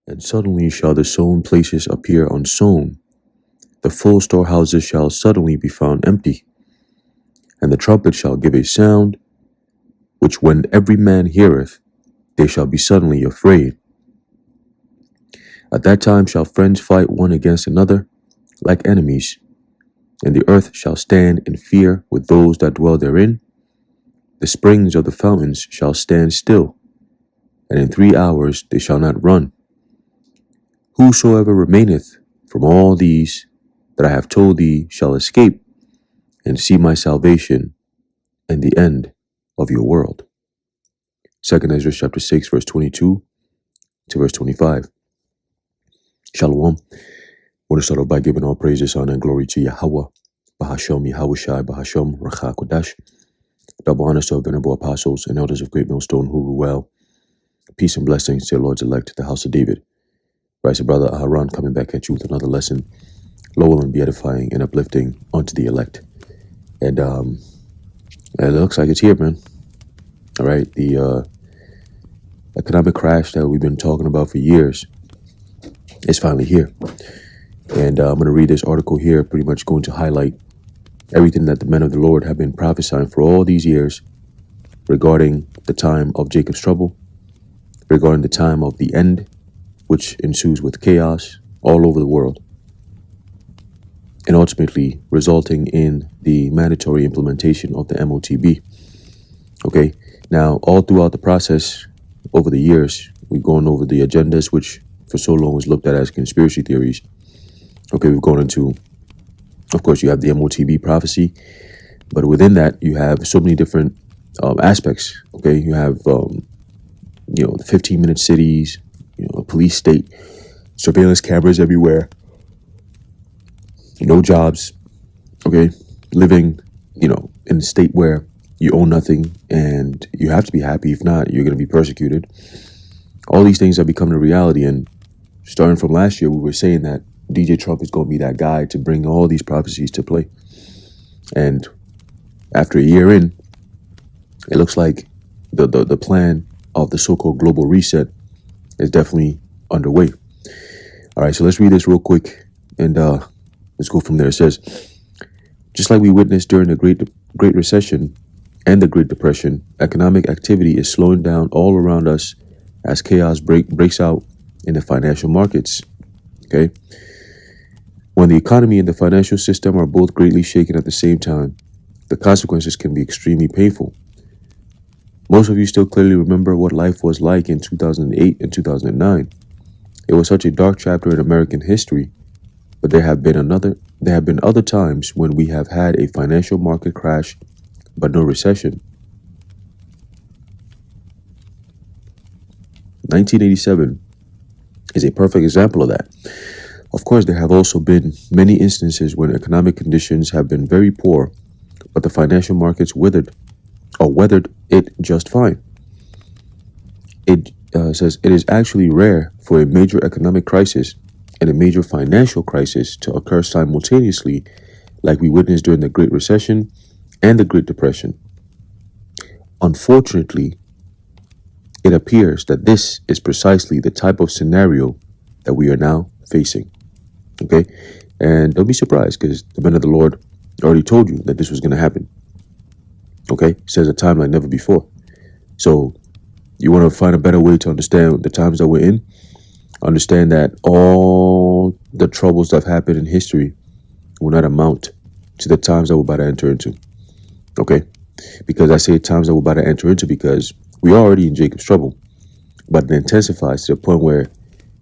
And suddenly shall the sown places appear unsown. The full storehouses shall suddenly be found empty. And the trumpet shall give a sound, which when every man heareth, they shall be suddenly afraid. At that time shall friends fight one against another, like enemies. And the earth shall stand in fear with those that dwell therein. The springs of the fountains shall stand still, and in 3 hours they shall not run. Whosoever remaineth from all these that I have told thee shall escape, and see my salvation and the end of your world. 2 Ezra chapter 6, verse 22 to verse 25. Shalom. I want to start off by giving all praises, honor, and glory to Yahweh, Bahashem, Yahushai, Bahashem, Racha Kodash. Double honors to our venerable apostles and elders of Great Millstone who rule well. Peace and blessings to the Lord's elect, the house of David. Rise, brother Aharon, coming back at you with another lesson, lowell and be edifying and uplifting unto the elect. And it looks like it's here, man. All right, the economic crash that we've been talking about for years is finally here. And I'm going to read this article here, pretty much going to highlight everything that the men of the Lord have been prophesying for all these years regarding the time of Jacob's trouble, regarding the time of the end, which ensues with chaos all over the world, and ultimately resulting in the mandatory implementation of the MOTB. Okay, now all throughout the process over the years, we've gone over the agendas, which for so long was looked at as conspiracy theories. Okay, we've gone into, of course, you have the MOTB prophecy, but within that, you have so many different aspects. Okay, you have, the 15-minute cities, a police state, surveillance cameras everywhere, no jobs. Okay, living, in a state where you own nothing and you have to be happy. If not, you're going to be persecuted. All these things are becoming a reality. And starting from last year, we were saying that DJ Trump is going to be that guy to bring all these prophecies to play. And after a year in, it looks like the plan of the so-called global reset is definitely underway. All right, so let's read this real quick and let's go from there. It says, just like we witnessed during the Great Recession and the Great Depression, economic activity is slowing down all around us as chaos breaks out in the financial markets. Okay. When the economy and the financial system are both greatly shaken at the same time, the consequences can be extremely painful. Most of you still clearly remember what life was like in 2008 and 2009. It was such a dark chapter in American history, but there have been other times when we have had a financial market crash, but no recession. 1987 is a perfect example of that. Of course, there have also been many instances when economic conditions have been very poor, but the financial markets weathered it just fine. It says it is actually rare for a major economic crisis and a major financial crisis to occur simultaneously, like we witnessed during the Great Recession and the Great Depression. Unfortunately, it appears that this is precisely the type of scenario that we are now facing. Okay, and don't be surprised, because the men of the Lord already told you that this was going to happen. Okay, it says a time like never before. So you want to find a better way to understand the times that we're in. Understand that all the troubles that have happened in history will not amount to the times that we're about to enter into. Okay, because I say times that we're about to enter into because we're already in Jacob's trouble, but it intensifies to the point where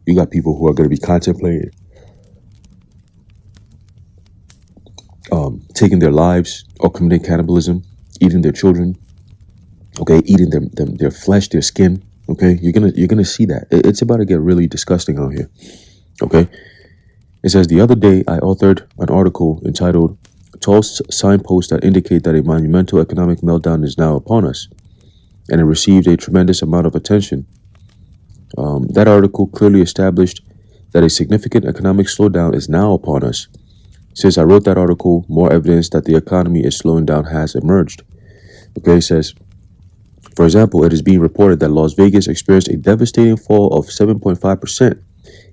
you got people who are going to be contemplating taking their lives or committing cannibalism, eating their children, okay, eating their flesh, their skin. Okay, you're gonna see that. It's about to get really disgusting out here. Okay, it says the other day I authored an article entitled "Tall Signposts That Indicate That a Monumental Economic Meltdown is Now Upon Us," and it received a tremendous amount of attention. That article clearly established that a significant economic slowdown is now upon us. Since I wrote that article, more evidence that the economy is slowing down has emerged. Okay, it says, for example, it is being reported that Las Vegas experienced a devastating fall of 7.5%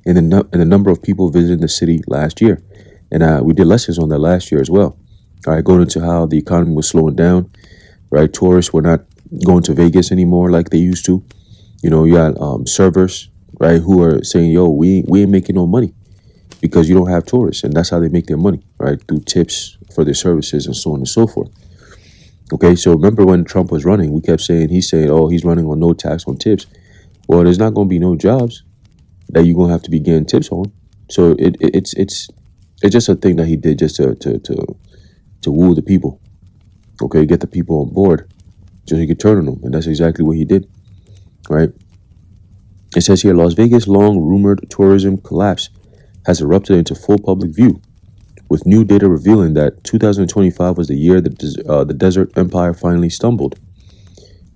in the number of people visiting the city last year. And we did lessons on that last year as well. All right, going into how the economy was slowing down, right? Tourists were not going to Vegas anymore like they used to. You know, you got servers, right, who are saying, yo, we ain't making no money because you don't have tourists. And that's how they make their money, right? Through tips for their services and so on and so forth. Okay, so remember when Trump was running, we kept saying, he's saying, oh, he's running on no tax on tips. Well, there's not going to be no jobs that you're going to have to be getting tips on. So it's just a thing that he did just to woo the people. Okay, get the people on board so he could turn on them. And that's exactly what he did, right? It says here, Las Vegas' long-rumored tourism collapse has erupted into full public view, with new data revealing that 2025 was the year that the desert empire finally stumbled.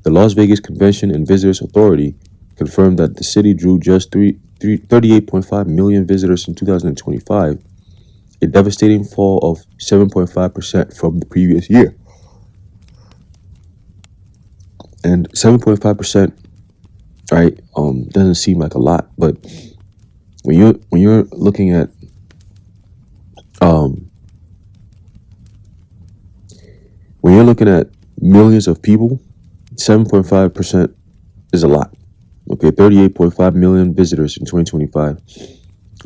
The Las Vegas Convention and Visitors Authority confirmed that the city drew just 38.5 million visitors in 2025, a devastating fall of 7.5% from the previous year. And 7.5%, right, doesn't seem like a lot, but when you're looking at when you're looking at millions of people, 7.5% is a lot. Okay, 38.5 million visitors in 2025.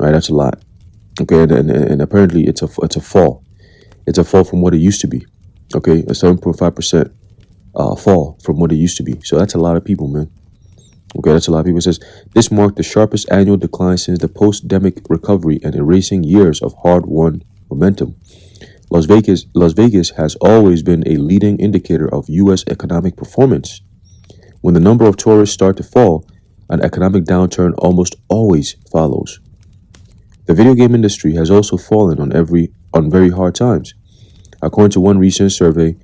All right, that's a lot. Okay, and apparently it's a fall. It's a fall from what it used to be. Okay, a 7.5% fall from what it used to be. So that's a lot of people, man. Okay, that's a lot of people. It says this marked the sharpest annual decline since the post-demic recovery and erasing years of hard-won momentum. Las Vegas has always been a leading indicator of U.S. economic performance. When the number of tourists start to fall, an economic downturn almost always follows. The video game industry has also fallen on very hard times. According to one recent survey,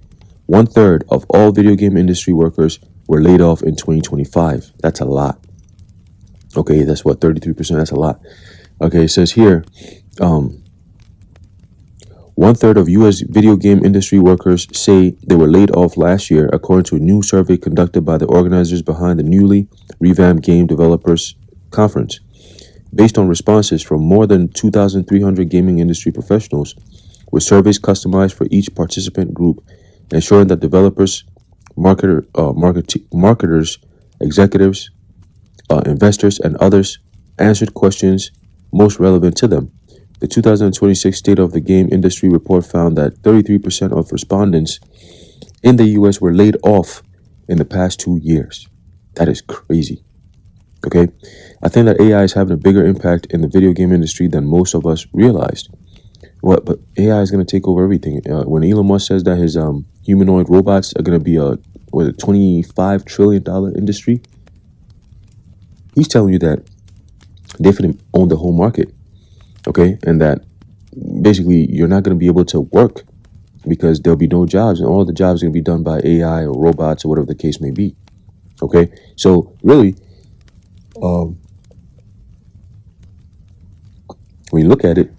1/3 of all video game industry workers were laid off in 2025. That's a lot. Okay, that's what, 33%? That's a lot. Okay, it says here, 1/3 of U.S. video game industry workers say they were laid off last year, according to a new survey conducted by the organizers behind the newly revamped Game Developers Conference. Based on responses from more than 2,300 gaming industry professionals, with surveys customized for each participant group, ensuring that developers, marketers, executives, investors, and others answered questions most relevant to them. The 2026 State of the Game Industry report found that 33% of respondents in the U.S. were laid off in the past 2 years. That is crazy. Okay, I think that AI is having a bigger impact in the video game industry than most of us realized. But AI is going to take over everything. When Elon Musk says that his humanoid robots are going to be a $25 trillion industry, he's telling you that they finna own the whole market. Okay, and that basically you're not going to be able to work because there'll be no jobs, and all the jobs are going to be done by AI or robots or whatever the case may be. Okay, so really, when you look at it,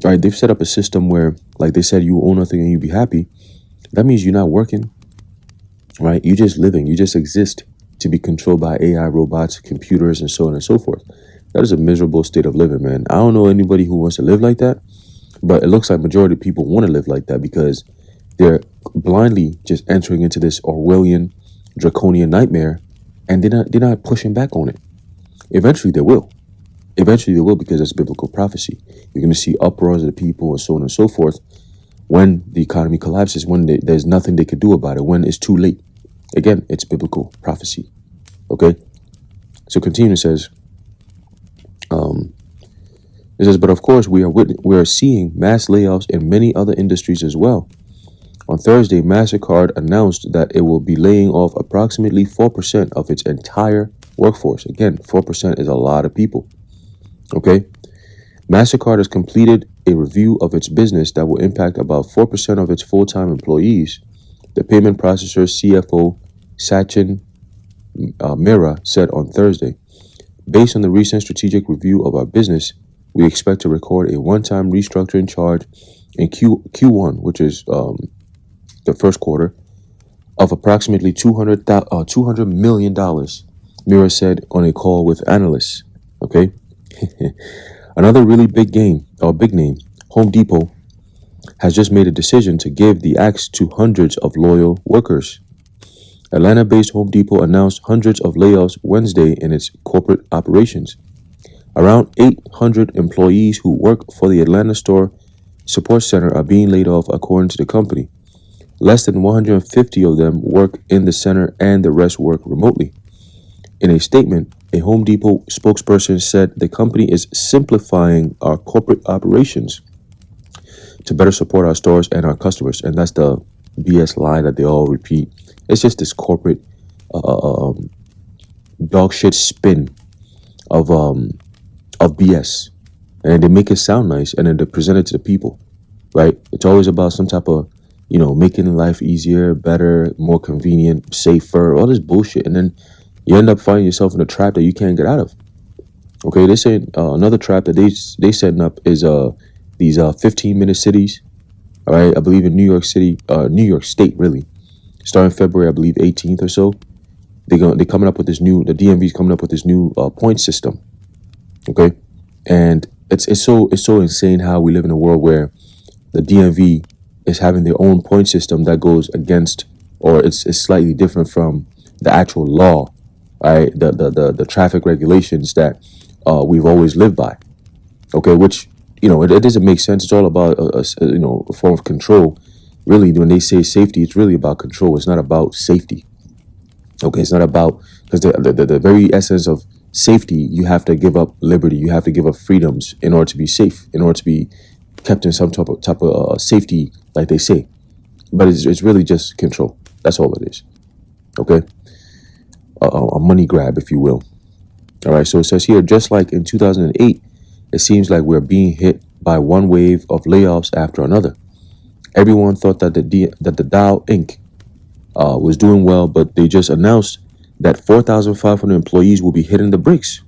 all right, they've set up a system where, like they said, you own nothing and you be happy. That means you're not working, right? You're just living. You just exist to be controlled by AI, robots, computers, and so on and so forth. That is a miserable state of living, man. I don't know anybody who wants to live like that, but it looks like majority of people want to live like that because they're blindly just entering into this Orwellian, draconian nightmare, and they're not pushing back on it. Eventually, they will. Eventually, they will, because that's biblical prophecy. You're going to see uproars of the people and so on and so forth when the economy collapses, when there's nothing they could do about it, when it's too late. Again, it's biblical prophecy. Okay? So continue, it says, but of course, we are seeing mass layoffs in many other industries as well. On Thursday, MasterCard announced that it will be laying off approximately 4% of its entire workforce. Again, 4% is a lot of people. Okay? MasterCard has completed a review of its business that will impact about 4% of its full-time employees. The payment processor's CFO, Sachin Mehra, said on Thursday, based on the recent strategic review of our business, we expect to record a one-time restructuring charge in Q1, which is the first quarter, of approximately $200 million, Mehra said on a call with analysts. Okay? Another really big name, Home Depot, has just made a decision to give the axe to hundreds of loyal workers. Atlanta-based Home Depot announced hundreds of layoffs Wednesday in its corporate operations. Around 800 employees who work for the Atlanta store support center are being laid off, according to the company. Less than 150 of them work in the center and the rest work remotely. In a statement, a Home Depot spokesperson said the company is simplifying our corporate operations to better support our stores and our customers. And that's the BS lie that they all repeat. It's just this corporate dog shit spin of BS, and they make it sound nice, and then they present it to the people, right? It's always about some type of, making life easier, better, more convenient, safer, all this bullshit, and then you end up finding yourself in a trap that you can't get out of. Okay, they say another trap that they setting up is these 15-minute cities. All right, I believe in New York City, New York State, really, starting February, I believe 18th or so. They're coming up with this new. The DMV is coming up with this new point system. Okay, and it's so insane how we live in a world where the DMV is having their own point system that goes against, or it's slightly different from the actual law, right? The traffic regulations that we've always lived by. Okay, which it doesn't make sense. It's all about a form of control. Really, when they say safety, it's really about control. It's not about safety. Okay, it's not about, because the very essence of safety, you have to give up liberty, you have to give up freedoms in order to be safe, in order to be kept in some type of safety, like they say. But it's really just control. That's all it is. Okay, a money grab, if you will. All right. So it says here, just like in 2008, it seems like we're being hit by one wave of layoffs after another. Everyone thought that the Dow Inc. Was doing well, but they just announced that 4,500 employees will be hitting the bricks.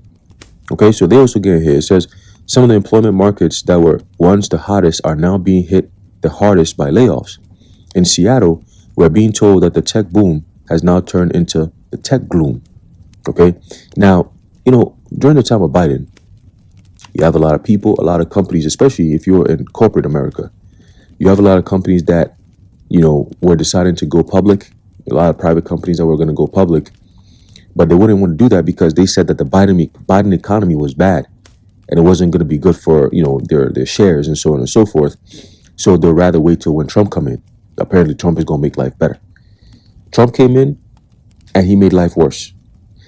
Okay, so they also get hit. It says some of the employment markets that were once the hottest are now being hit the hardest by layoffs. In Seattle, we're being told that the tech boom has now turned into the tech gloom. Okay, now, during the time of Biden, you have a lot of people, a lot of companies, especially if you're in corporate America, you have a lot of companies that, were deciding to go public, a lot of private companies that were going to go public, but they wouldn't want to do that because they said that the Biden economy was bad and it wasn't going to be good for, their shares and so on and so forth. So they'll rather wait till when Trump come in. Apparently Trump is going to make life better. Trump came in and he made life worse.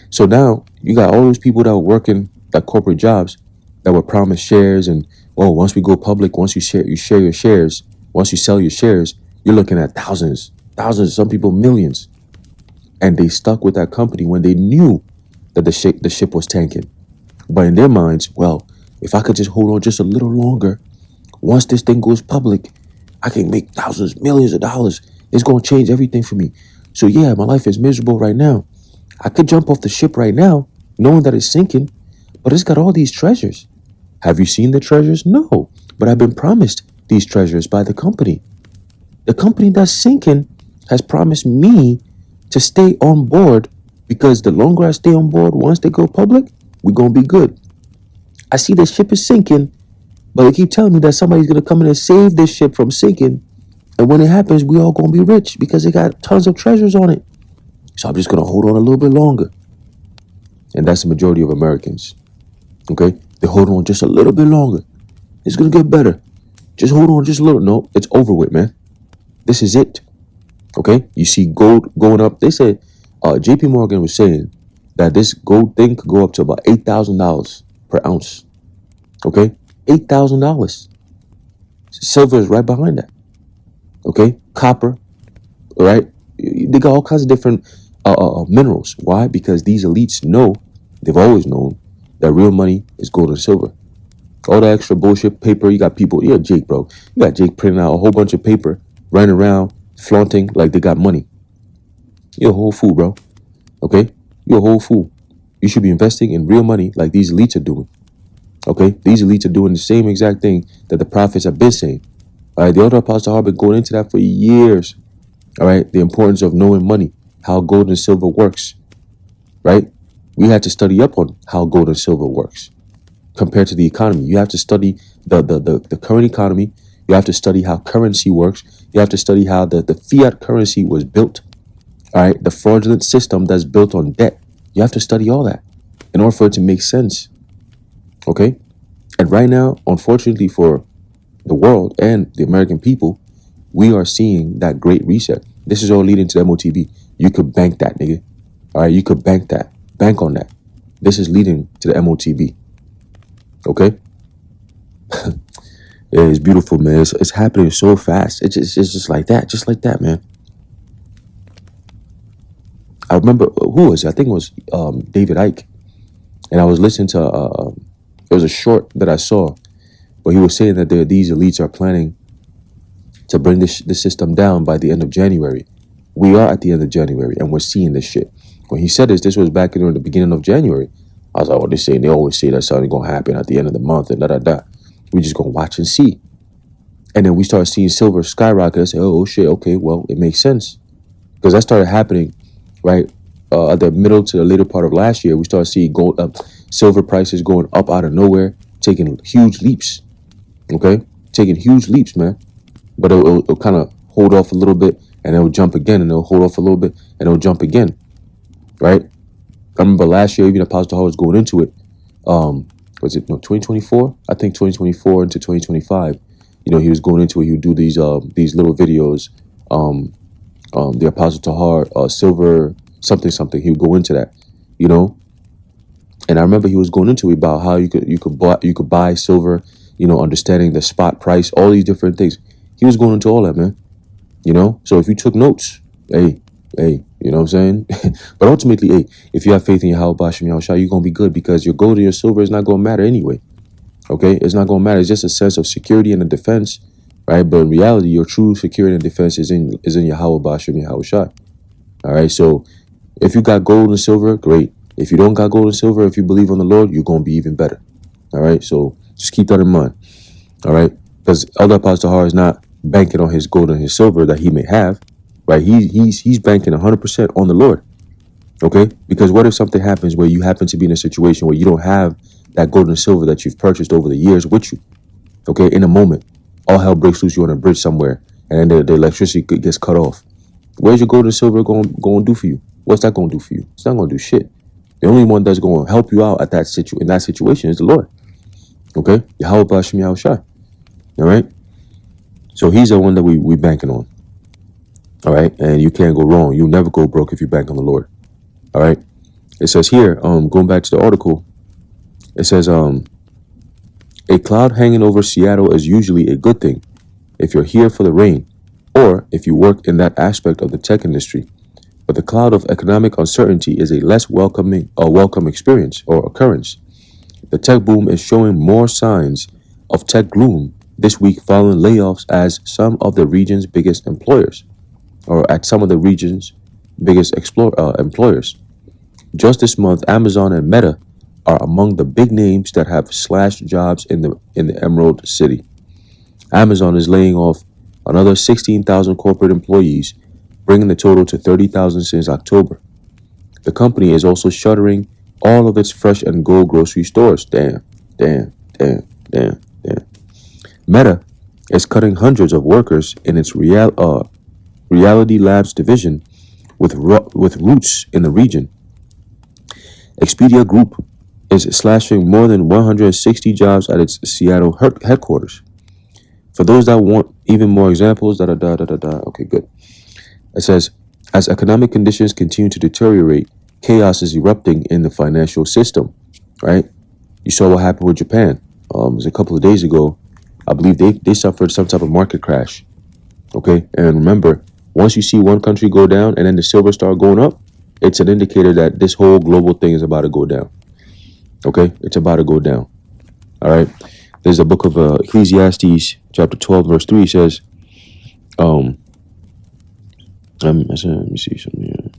So now you got all those people that were working like corporate jobs that were promised shares, and once we go public, once you share your shares, once you sell your shares, you're looking at thousands, some people millions. And they stuck with that company when they knew that the ship was tanking. But in their minds, if I could just hold on just a little longer, once this thing goes public, I can make thousands, millions of dollars. It's going to change everything for me. So yeah, my life is miserable right now. I could jump off the ship right now, knowing that it's sinking, but it's got all these treasures. Have you seen the treasures? No, but I've been promised these treasures by the company. The company that's sinking has promised me to stay on board, because the longer I stay on board, once they go public, we're going to be good. I see the ship is sinking, but they keep telling me that somebody's going to come in and save this ship from sinking. And when it happens, we all going to be rich because they got tons of treasures on it. So I'm just going to hold on a little bit longer. And that's the majority of Americans. Okay? They hold on just a little bit longer. It's going to get better. Just hold on just a little. No, it's over with, man. This is it. Okay? You see gold going up. They said, JP Morgan was saying that this gold thing could go up to about $8,000 per ounce. Okay? $8,000. Silver is right behind that. Okay? Copper. All right? They got all kinds of different minerals. Why? Because these elites know, they've always known, that real money is gold and silver. All the extra bullshit paper, you got people, you got Jake, bro. You got Jake printing out a whole bunch of paper, running around, flaunting like they got money. You're a whole fool, bro. Okay? You're a whole fool. You should be investing in real money like these elites are doing. Okay? These elites are doing the same exact thing that the prophets have been saying. All right? The elder apostle have been going into that for years. All right? The importance of knowing money, how gold and silver works. Right? We had to study up on how gold and silver works. compared to the economy. You have to study the current economy. You have to study how currency works. You have to study how the fiat currency was built. All right, the fraudulent system that's built on debt. You have to study all that in order for it to make sense. Okay? And right now, unfortunately for the world and the American people, we are seeing that great reset. This is all leading to the MOTB. You could bank that, nigga. All right, you could bank that. Bank on that. This is leading to the MOTB. Okay? Yeah, it's beautiful, man. It's happening so fast. It's just like that, man. I remember, who was it? I think it was David Icke. And I was listening to, it was a short that I saw where he was saying that these elites are planning to bring this system down by the end of January. We are at the end of January, and we're seeing this shit. When he said this was back in the beginning of January. I was like, oh, they always say that something going to happen at the end of the month and da-da-da. We just going to watch and see. And then we start seeing silver skyrocket. I say, oh, shit, okay, well, it makes sense. Because that started happening, right, at the middle to the later part of last year. We started seeing silver prices going up out of nowhere, taking huge leaps, okay? Taking huge leaps, man. But it'll kind of hold off a little bit, and it'll jump again, and it'll hold off a little bit, and it'll jump again, right? I remember last year, even Apostle Hall was going into it. Was it 2024? I think 2024 into 2025. You know, he was going into it. He would do these little videos. The Apostle Tahar, silver something. He would go into that, you know. And I remember he was going into it about how you could buy silver, you know, understanding the spot price, all these different things. He was going into all that, man. You know. So if you took notes, hey, you know what I'm saying? But ultimately, hey, if you have faith in Yahweh Bashim Yahushua, you're gonna be good because your gold and your silver is not gonna matter anyway. Okay, it's not gonna matter. It's just a sense of security and a defense, right? But in reality, your true security and defense is in Yahweh Bashim Yahushua. All right. So if you got gold and silver, great. If you don't got gold and silver, if you believe on the Lord, you're gonna be even better. All right. So just keep that in mind. All right, because Elder Apostle Har is not banking on his gold and his silver that he may have. Right, he's banking 100% on the Lord, okay? Because what if something happens where you happen to be in a situation where you don't have that gold and silver that you've purchased over the years with you, okay? In a moment, all hell breaks loose, you're on a bridge somewhere, and then the electricity gets cut off. Where's your gold and silver going to do for you? What's that going to do for you? It's not going to do shit. The only one that's going to help you out at in that situation is the Lord, okay? Yahweh Bashim Yahushua, all right? So he's the one that we banking on. All right, and you can't go wrong. You'll never go broke if you bank on the Lord. All right, it says here, going back to the article, it says, a cloud hanging over Seattle is usually a good thing if you're here for the rain, or if you work in that aspect of the tech industry. But the cloud of economic uncertainty is a less welcome experience or occurrence. The tech boom is showing more signs of tech gloom this week following layoffs as some of the region's biggest employers. Or at some of the region's biggest employers. Just this month, Amazon and Meta are among the big names that have slashed jobs in the Emerald City. Amazon is laying off another 16,000 corporate employees, bringing the total to 30,000 since October. The company is also shuttering all of its Fresh and Go grocery stores. Damn. Meta is cutting hundreds of workers in its Reality Labs division with roots in the region. Expedia Group is slashing more than 160 jobs at its Seattle headquarters. For those that want even more examples, okay, good. It says, as economic conditions continue to deteriorate, chaos is erupting in the financial system, right? You saw what happened with Japan. It was a couple of days ago. I believe they suffered some type of market crash, okay? And remember, once you see one country go down and then the silver start going up, it's an indicator that this whole global thing is about to go down. Okay? It's about to go down. All right? There's a book of Ecclesiastes, chapter 12, verse 3 says, let me see something here.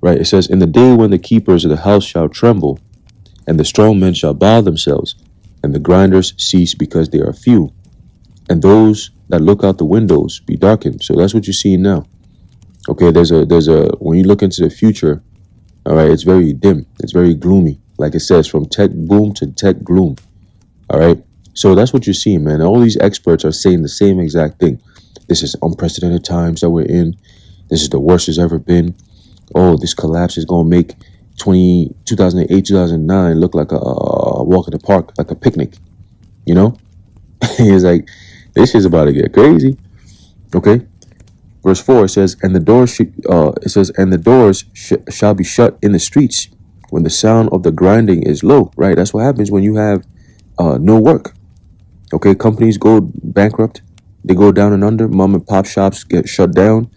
Right, it says, in the day when the keepers of the house shall tremble, and the strong men shall bow themselves, and the grinders cease because they are few, and those that look out the windows be darkened. So that's what you're seeing now. Okay, there's a when you look into the future, All right, it's very dim. It's very gloomy. Like it says, from tech boom to tech gloom. All right. So that's what you're seeing, man. All these experts are saying the same exact thing. This is unprecedented times that we're in. This is the worst it's ever been. Oh, this collapse is going to make 2008, 2009 look like a walk in the park, like a picnic. You know? It's like, this is about to get crazy. Okay? Verse 4, it says, and the doors shall be shut in the streets when the sound of the grinding is low. Right? That's what happens when you have no work. Okay? Companies go bankrupt. They go down and under. Mom and pop shops get shut down.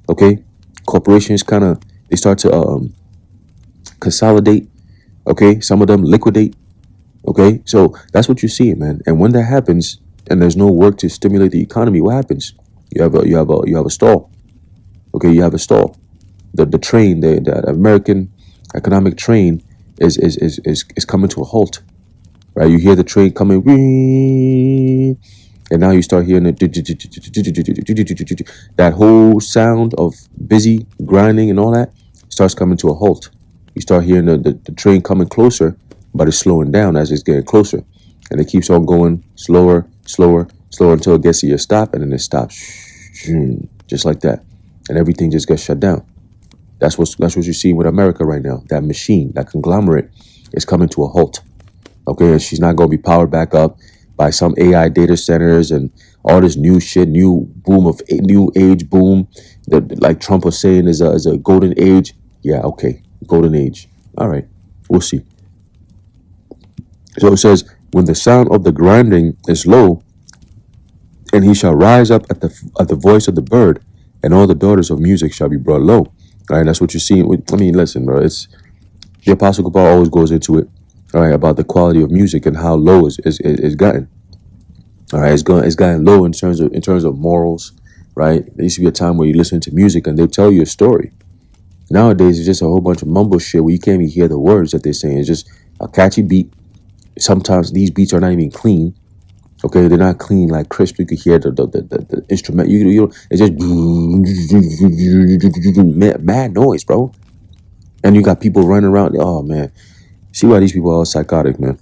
Okay? Corporations they start to consolidate. Okay? Some of them liquidate. Okay? So that's what you see, man. And when that happens and there's no work to stimulate the economy, what happens? You have a stall. Okay, you have a stall. The train, the American economic train is coming to a halt. Right? You hear the train coming, and now you start hearing that whole sound of busy grinding and all that starts coming to a halt. You start hearing the train coming closer, but it's slowing down as it's getting closer. And it keeps on going slower until it gets to your stop, and then it stops. Just like that. And everything just gets shut down. That's what you're seeing with America right now. That machine, that conglomerate is coming to a halt. Okay, and she's not going to be powered back up by some AI data centers and all this new shit, new age boom that, like Trump was saying, is a golden age. Yeah, okay, golden age. All right, we'll see. So it says, when the sound of the grinding is low, and he shall rise up at the voice of the bird, and all the daughters of music shall be brought low. All right, that's what you're seeing. Listen, bro. It's the Apostle Paul always goes into it. All right, about the quality of music and how low it's gotten. All right, it's gotten low in terms of morals. Right, there used to be a time where you listen to music and they'll tell you a story. Nowadays, it's just a whole bunch of mumble shit where you can't even hear the words that they're saying. It's just a catchy beat. Sometimes these beats are not even clean. Okay, they're not clean, like crisp. You can hear the instrument. It's just mad noise, bro. And you got people running around. Oh man, see why these people are psychotic, man.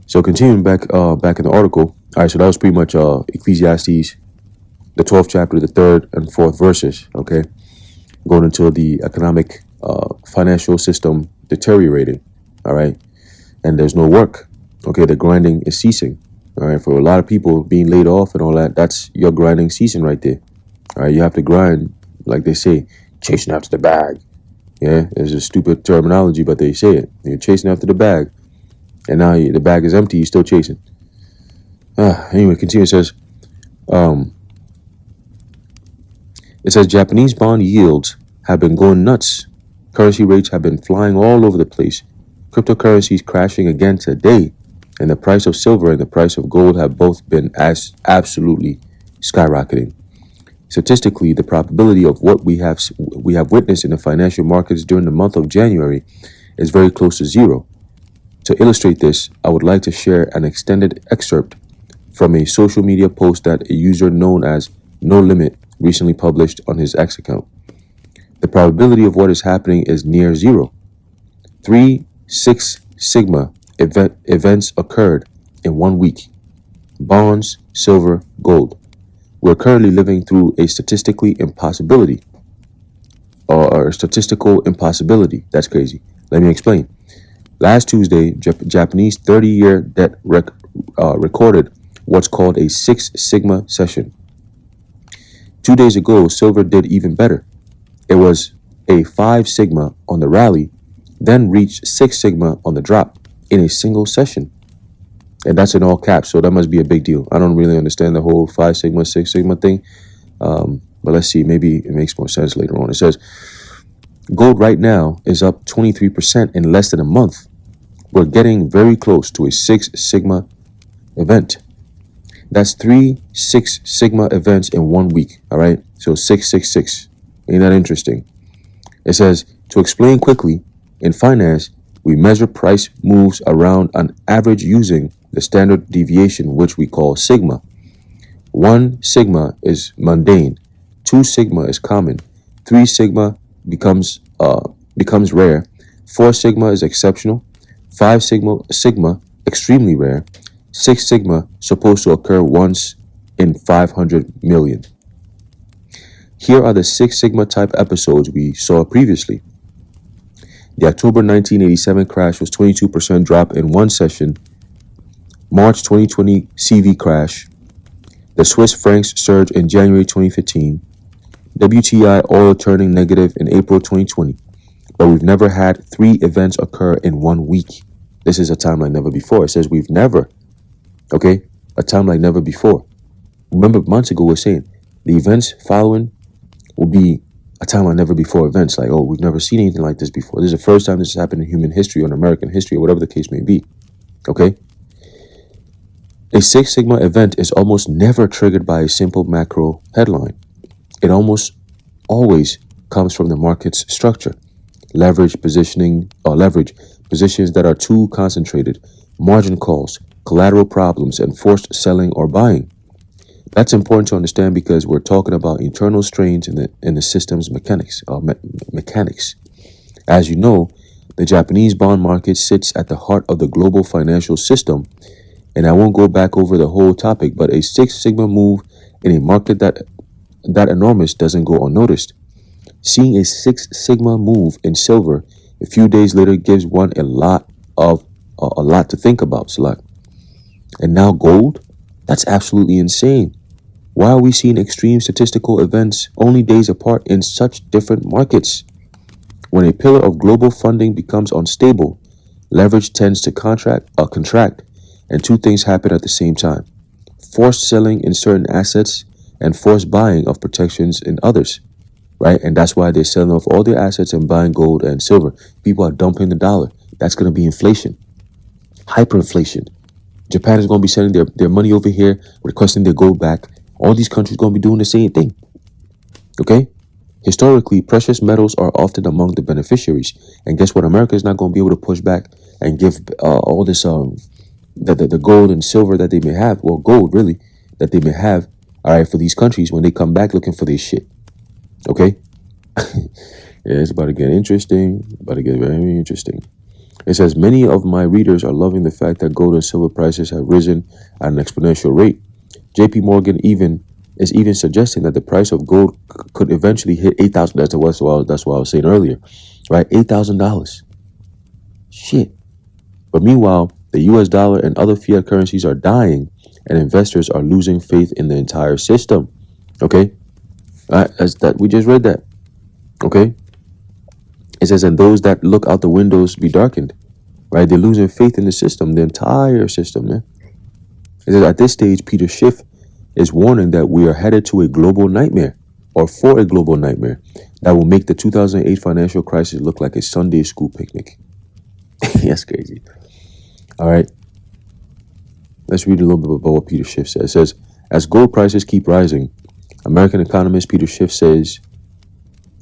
So continuing back in the article. All right, so that was pretty much Ecclesiastes, the 12th chapter, the 3rd and 4th verses. Okay, going into the economic, financial system deteriorating. All right, and there's no work. Okay, the grinding is ceasing. All right, for a lot of people being laid off and all that, that's your grinding ceasing right there. All right, you have to grind, like they say, chasing after the bag. Yeah, it's a stupid terminology, but they say it. You're chasing after the bag, and now the bag is empty. You're still chasing. Anyway, continue. It says Japanese bond yields have been going nuts. Currency rates have been flying all over the place. Cryptocurrencies crashing again today. And the price of silver and the price of gold have both been absolutely skyrocketing. Statistically, the probability of what we have witnessed in the financial markets during the month of January is very close to zero. To illustrate this, I would like to share an extended excerpt from a social media post that a user known as No Limit recently published on his X account. The probability of what is happening is near zero. 3 Six Sigma events occurred in 1 week. Bonds, silver, gold. We're currently living through a statistical impossibility. That's crazy. Let me explain. Last Tuesday, Japanese 30-year debt recorded what's called a 6 Sigma session. 2 days ago, silver did even better. It was a 5 Sigma on the rally, then reached 6 Sigma on the drop in a single session. And that's in all caps, so that must be a big deal. I don't really understand the whole 5 Sigma, 6 Sigma thing. But let's see, maybe it makes more sense later on. It says, gold right now is up 23% in less than a month. We're getting very close to a 6 Sigma event. That's 3 6 Sigma events in 1 week, all right? So 666. Ain't that interesting? It says, to explain quickly, in finance, we measure price moves around an average using the standard deviation, which we call sigma. 1 sigma is mundane, 2 sigma is common, 3 sigma becomes becomes rare. 4 sigma is exceptional. 5 sigma extremely rare. 6 sigma supposed to occur once in 500 million. Here are the 6 sigma type episodes we saw previously. The October 1987 crash was 22% drop in one session. March 2020 CV crash. The Swiss francs surge in January 2015. WTI oil turning negative in April 2020. But we've never had 3 events occur in 1 week. This is a time like never before. It says we've never, okay? A time like never before. Remember months ago we were saying the events following will be a time like never before events. Like, oh, we've never seen anything like this before. This is the first time this has happened in human history or in American history or whatever the case may be. Okay? A 6 sigma event is almost never triggered by a simple macro headline. It almost always comes from the market's structure. Leverage positions that are too concentrated, margin calls, collateral problems, and forced selling or buying. That's important to understand because we're talking about internal strains in the system's mechanics. As you know, the Japanese bond market sits at the heart of the global financial system, and I won't go back over the whole topic, but a 6 sigma move in a market that enormous doesn't go unnoticed. Seeing a 6 sigma move in silver a few days later gives one a lot to think about, Salak. And now gold? That's absolutely insane. Why are we seeing extreme statistical events only days apart in such different markets? When a pillar of global funding becomes unstable, leverage tends to contract, and 2 things happen at the same time. Forced selling in certain assets and forced buying of protections in others, right? And that's why they're selling off all their assets and buying gold and silver. People are dumping the dollar. That's going to be inflation, hyperinflation. Japan is going to be sending their money over here, requesting their gold back. All these countries are going to be doing the same thing. Okay? Historically, precious metals are often among the beneficiaries. And guess what? America is not going to be able to push back and give all this, the gold and silver that they may have, well, gold really, that they may have, all right, for these countries when they come back looking for their shit. Okay? Yeah, it's about to get interesting. About to get very interesting. It says, many of my readers are loving the fact that gold and silver prices have risen at an exponential rate. JP Morgan is even suggesting that the price of gold could eventually hit $8,000. That's what I was saying earlier, right? $8,000. Shit. But meanwhile, the US dollar and other fiat currencies are dying, and investors are losing faith in the entire system. Okay? We just read that. Okay? It says, and those that look out the windows be darkened. Right? They're losing faith in the system, the entire system, man. It says, at this stage, Peter Schiff is warning that we are headed to a global nightmare, or for a global nightmare, that will make the 2008 financial crisis look like a Sunday school picnic. That's crazy. All right. Let's read a little bit about what Peter Schiff says. It says, as gold prices keep rising, American economist Peter Schiff says,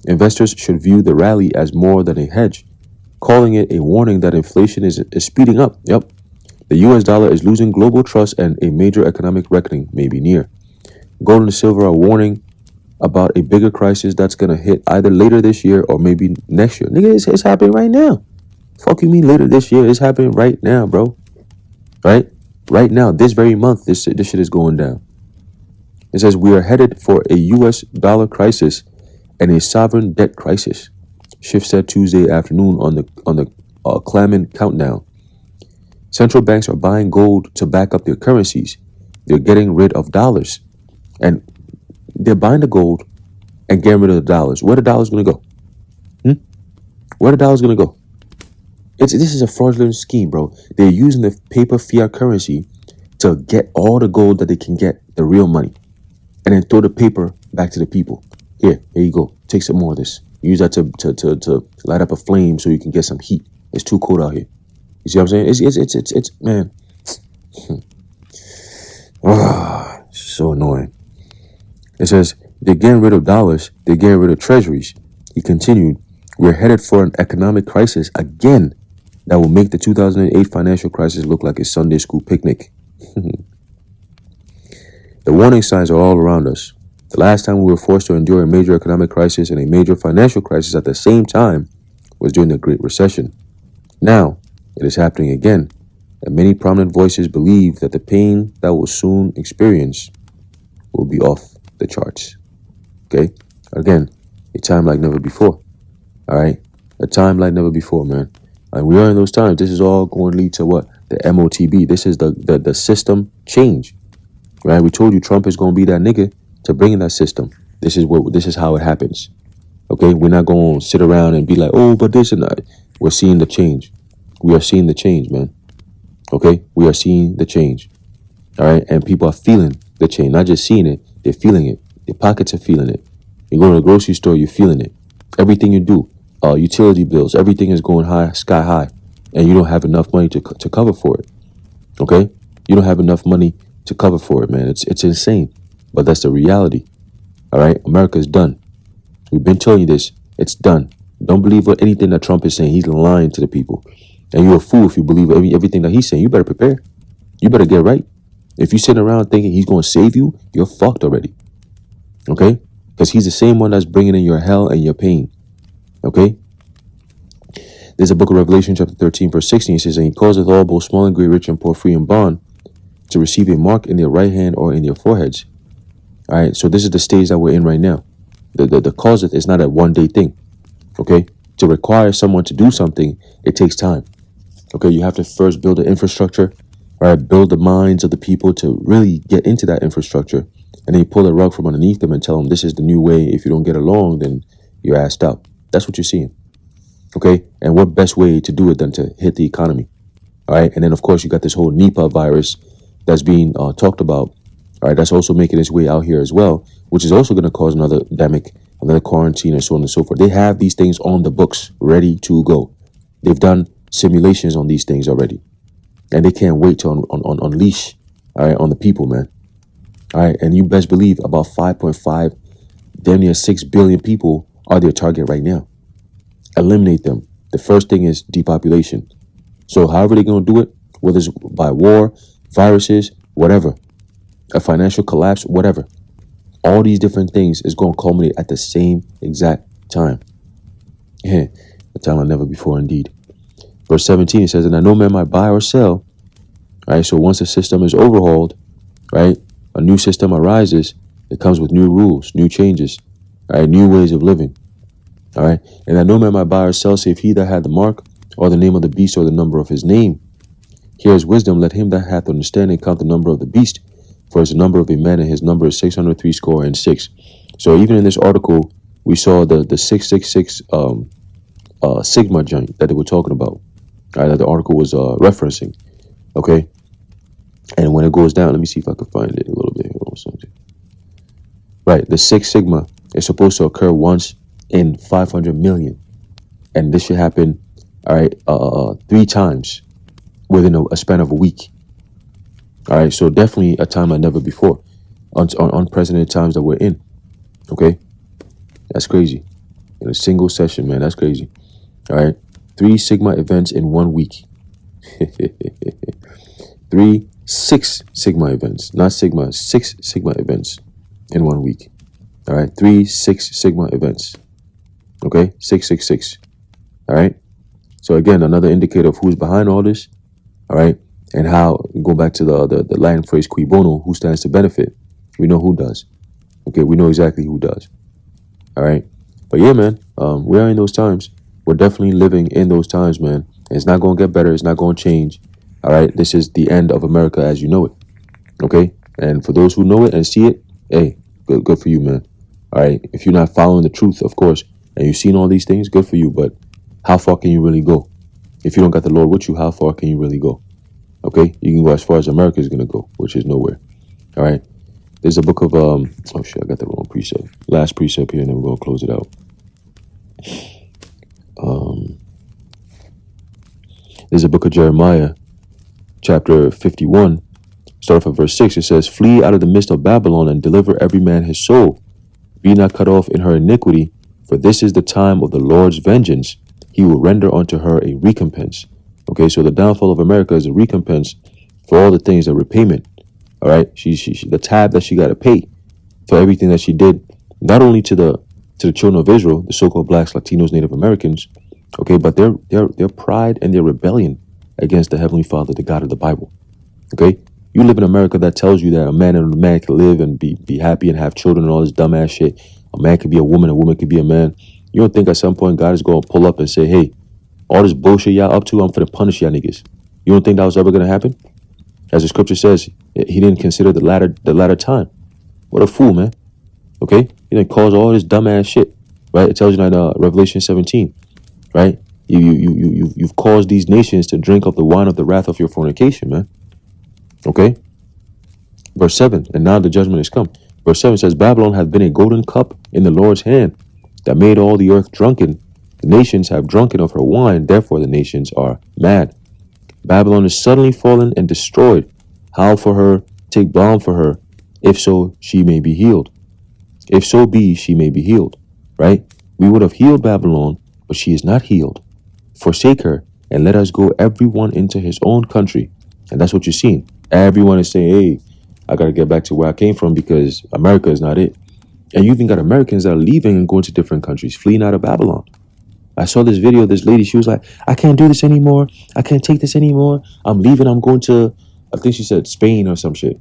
investors should view the rally as more than a hedge, calling it a warning that inflation is speeding up. Yep. The US dollar is losing global trust and a major economic reckoning may be near. Gold and silver are warning about a bigger crisis that's going to hit either later this year or maybe next year. Nigga, it's happening right now. Fuck you mean later this year? It's happening right now, bro. Right? Right now, this very month, this shit is going down. It says we are headed for a US dollar crisis and a sovereign debt crisis. Schiff said Tuesday afternoon on the Claman countdown. Central banks are buying gold to back up their currencies. They're getting rid of dollars. And they're buying the gold and getting rid of the dollars. Where the dollars going to go? Where the dollars going to go? This is a fraudulent scheme, bro. They're using the paper fiat currency to get all the gold that they can get, the real money. And then throw the paper back to the people. Here you go. Take some more of this. Use that to light up a flame so you can get some heat. It's too cold out here. You see what I'm saying? It's man. So annoying. It says, they're getting rid of dollars. They're getting rid of treasuries. He continued, we're headed for an economic crisis again that will make the 2008 financial crisis look like a Sunday school picnic. The warning signs are all around us. The last time we were forced to endure a major economic crisis and a major financial crisis at the same time was during the Great Recession. Now, it is happening again, and many prominent voices believe that the pain that we'll soon experience will be off the charts. Okay? Again, a time like never before. All right? A time like never before, man. And we are in those times. This is all going to lead to what? The MOTB. This is the system change. Right? We told you Trump is going to be that nigga to bring in that system. This is how it happens. Okay? We're not going to sit around and be like, oh, but this and that. We're seeing the change. We are seeing the change, man. Okay? We are seeing the change. All right? And people are feeling the change. Not just seeing it, they're feeling it. Their pockets are feeling it. You go to the grocery store, you're feeling it. Everything you do, utility bills, everything is going high, sky high. And you don't have enough money to cover for it. Okay? You don't have enough money to cover for it, man. It's insane. But that's the reality. All right? America is done. We've been telling you this. It's done. Don't believe anything that Trump is saying. He's lying to the people. And you're a fool if you believe everything that he's saying. You better prepare. You better get right. If you're sitting around thinking he's going to save you, you're fucked already. Okay? Because he's the same one that's bringing in your hell and your pain. Okay? There's a book of Revelation chapter 13 verse 16. It says, and he causeth all, both small and great, rich and poor, free and bond, to receive a mark in their right hand or in their foreheads. All right? So this is the stage that we're in right now. The causeth is not a one-day thing. Okay? To require someone to do something, it takes time. Okay? You have to first build the infrastructure. All right? Build the minds of the people to really get into that infrastructure. And then you pull the rug from underneath them and tell them this is the new way. If you don't get along, then you're assed out. That's what you're seeing. Okay? And what best way to do it than to hit the economy? All right? And then, of course, you got this whole Nipah virus that's being talked about. All right? That's also making its way out here as well, which is also going to cause another pandemic, another quarantine, and so on and so forth. They have these things on the books ready to go. They've done simulations on these things already. And they can't wait to unleash, all right, on the people, man. All right, and you best believe about 5.5, damn near 6 billion people are their target right now. Eliminate them. The first thing is depopulation. So however they're going to do it, whether it's by war, viruses, whatever, a financial collapse, whatever, all these different things is going to culminate at the same exact time. Yeah, a time like never before indeed. Verse 17, it says, and I no man might buy or sell. All right, so once the system is overhauled, right, a new system arises. It comes with new rules, new changes, all right, new ways of living. All right. And that no man might buy or sell save he that had the mark or the name of the beast or the number of his name. Here is wisdom. Let him that hath understanding count the number of the beast, for it's the number of a man, and his number is 666. So even in this article, we saw the 666 Sigma joint that they were talking about. All right, that the article was referencing. Okay. And when it goes down, let me see if I can find it a little bit. Right, the 6 Sigma is supposed to occur once in 500 million. And this should happen, all right, 3 times within a span of a week. All right, so definitely a time like never before. On unprecedented times that we're in. Okay? That's crazy. In a single session, man, that's crazy. All right? 3 Sigma events in 1 week. 6 Sigma events. Not Sigma, 6 Sigma events in 1 week. All right? 6 Sigma events. Okay? 666. All right? So again, another indicator of who's behind all this. All right? And how, go back to the Latin phrase, cui bono, who stands to benefit. We know who does. Okay? We know exactly who does. All right? But yeah, man, we are in those times. We're definitely living in those times, man. And it's not going to get better. It's not going to change. All right? This is the end of America as you know it. Okay? And for those who know it and see it, hey, good for you, man. All right? If you're not following the truth, of course, and you've seen all these things, good for you. But how far can you really go? If you don't got the Lord with you, how far can you really go? Okay? You can go as far as America is going to go, which is nowhere. All right? There's a book of, oh shit, I got the wrong precept. Last precept here, and then we're going to close it out. There's a book of Jeremiah, chapter 51, start from verse 6. It says, flee out of the midst of Babylon and deliver every man his soul. Be not cut off in her iniquity, for this is the time of the Lord's vengeance. He will render unto her a recompense. Okay, so the downfall of America is a recompense for all the things, the repayment. All right, she the tab that she got to pay. for everything that she did, not only to the children of Israel, the so-called blacks, Latinos, Native Americans, okay, but their pride and their rebellion against the Heavenly Father, the God of the Bible. Okay, you live in America that tells you that a man and a man can live and be happy and have children and all this dumbass shit. A man could be a woman could be a man. You don't think at some point God is going to pull up and say, hey, all this bullshit y'all up to, I'm finna punish y'all niggas? You don't think that was ever going to happen? As the scripture says, he didn't consider the latter time. What a fool, man. Okay? He didn't cause all this dumbass shit. Right? It tells you in Revelation 17. Right? You've caused these nations to drink of the wine of the wrath of your fornication, man. Okay? Verse 7, and now the judgment is come. Verse 7 says, Babylon hath been a golden cup in the Lord's hand, that made all the earth drunken. The nations have drunken of her wine, therefore the nations are mad. Babylon is suddenly fallen and destroyed. Howl for her, take balm for her, if so she may be healed. If so be she may be healed. Right? We would have healed Babylon, but she is not healed. Forsake her, and let us go everyone into his own country. And that's what you're seeing. Everyone is saying, hey, I got to get back to where I came from because America is not it. And you even got Americans that are leaving and going to different countries, fleeing out of Babylon. I saw this video of this lady. She was like, I can't do this anymore. I can't take this anymore. I'm leaving. I'm going to, I think she said Spain or some shit,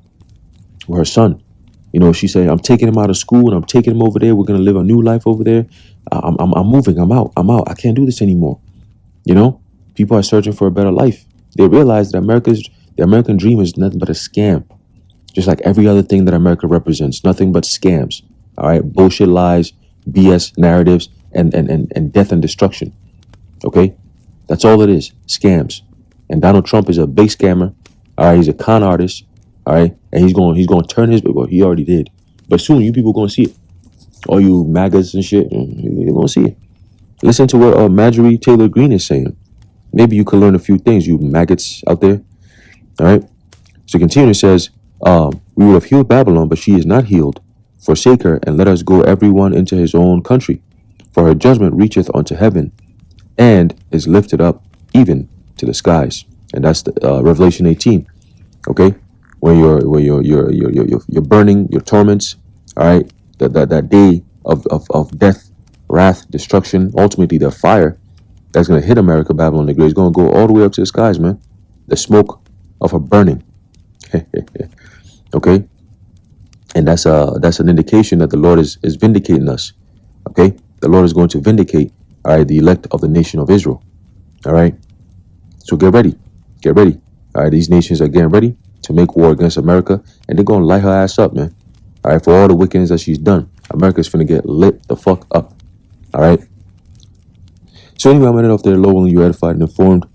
with her son. You know, she said, I'm taking him out of school and I'm taking him over there. We're going to live a new life over there. I'm moving. I'm out. I can't do this anymore. You know, people are searching for a better life. They realize that the American dream is nothing but a scam. Just like every other thing that America represents, nothing but scams. All right, bullshit lies, BS narratives, and death and destruction. Okay, that's all it is, scams. And Donald Trump is a big scammer. All right, he's a con artist. All right, and he's going to turn his, well, he already did. But soon you people going to see it. All you MAGAs and shit, you're going to see it. Listen to what Marjorie Taylor Greene is saying. Maybe you can learn a few things, you maggots out there. All right. So continue, it says, we would have healed Babylon, but she is not healed. Forsake her, and let us go everyone into his own country. For her judgment reacheth unto heaven, and is lifted up even to the skies. And that's the, Revelation 18. Okay, when you're burning your torments. All right, that day of death, wrath, destruction, ultimately the fire that's gonna hit America, Babylon the Great, is gonna go all the way up to the skies, man. The smoke of her burning. Okay, and that's an indication that the Lord is vindicating us. Okay, the Lord is going to vindicate, all right, the elect of the nation of Israel. All right, so get ready. All right, these nations are getting ready to make war against America, and they're gonna light her ass up, man. All right, for all the wickedness that she's done, America's finna get lit the fuck up. All right. So anyway, I'm ending off there low, when you edified and informed.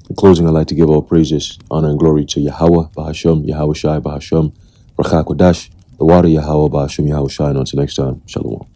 In closing, I'd like to give all praises, honor, and glory to Yahweh, Bahasham, Yahweh Shai, Bahasham, Rakha Kodash, the water Yahweh, Bahasham, Yahweh Shai, and until next time, Shalom.